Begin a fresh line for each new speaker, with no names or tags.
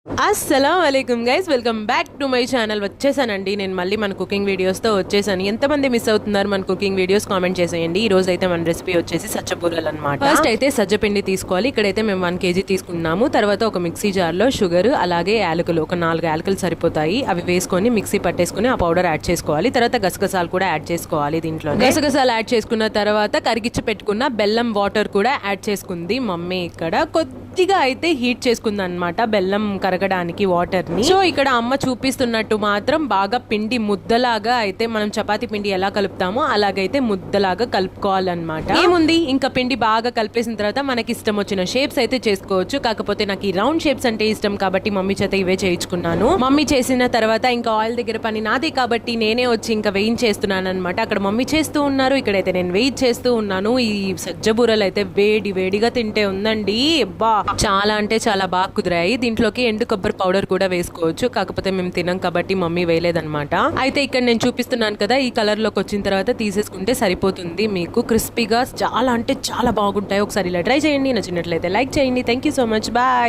అస్సలాముఅలైకుం guys, welcome back to my channel. వచ్చేసానండి నేను మళ్ళీ మన కుకింగ్ వీడియోస్తో వచ్చేసాను. ఎంతమంది మిస్ అవుతున్నారు మన కుకింగ్ వీడియోస్ కామెంట్ చేసేయండి. ఈ రోజు అయితే మన రెసిపీ వచ్చేసి సజ్జబూరలు అనమాట. ఫస్ట్ అయితే సజ్జపిండి తీసుకోవాలి. ఇక్కడైతే మేము 1 kg తీసుకున్నాము. తర్వాత ఒక మిక్సీ జార్లో షుగర్ అలాగే యాలకులు, ఒక 4 యాలకులు సరిపోతాయి. అవి వేసుకొని మిక్సీ పట్టేసుకుని ఆ పౌడర్ యాడ్ చేసుకోవాలి. తర్వాత గసగసాలు కూడా యాడ్ చేసుకోవాలి. దీంట్లో గసగసాలు యాడ్ చేసుకున్న తర్వాత కరిగిచ్చి పెట్టుకున్న బెల్లం వాటర్ కూడా యాడ్ చేసుకుంది మమ్మీ. ఇక్కడ కొద్దిగా అయితే హీట్ చేసుకుంది అనమాట బెల్లం కరగడానికి వాటర్ ని. సో ఇక్కడ అమ్మ చూపిస్తున్నట్టు మాత్రం బాగా పిండి ముద్దలాగా అయితే మనం చపాతీ పిండి ఎలా కలుపుతామో అలాగైతే ముద్దలాగా కలుపుకోవాలన్నమాట. ఏముంది, ఇంకా పిండి బాగా కలిపేసిన తర్వాత మనకి ఇష్టం వచ్చిన షేప్స్ అయితే చేసుకోవచ్చు. కాకపోతే నాకు ఈ రౌండ్ షేప్స్ అంటే ఇష్టం కాబట్టి మమ్మీ చేత ఇవే చేయించుకున్నాను. మమ్మీ చేసిన తర్వాత ఇంకా ఆయిల్ దగ్గర పని నాదే కాబట్టి నేనే వచ్చి ఇంకా వేయించేస్తున్నాను అనమాట. అక్కడ మమ్మీ చేస్తూ ఉన్నారు, ఇక్కడైతే నేను వెయిట్ చేస్తూ ఉన్నాను. ఈ సజ్జబూరలు అయితే వేడి వేడిగా తింటే ఉందండి, బా చాలా అంటే చాలా బాగా కుదిరాయి. దీంట్లోకి ఎండు కొబ్బరి పౌడర్ కూడా వేసుకోవచ్చు, కాకపోతే మేము తినం కాబట్టి మమ్మీ వేయలేదన్నమాట. అయితే ఇక్కడ నేను చూపిస్తున్నాను కదా, ఈ కలర్ లోకి వచ్చిన తర్వాత తీసేసుకుంటే సరిపోతుంది. మీకు క్రిస్పీగా చాలా అంటే చాలా బాగుంటాయి. ఒకసారి ఇలా ట్రై చేయండి. నచ్చినట్లయితే లైక్ చేయండి. Thank you so much, bye.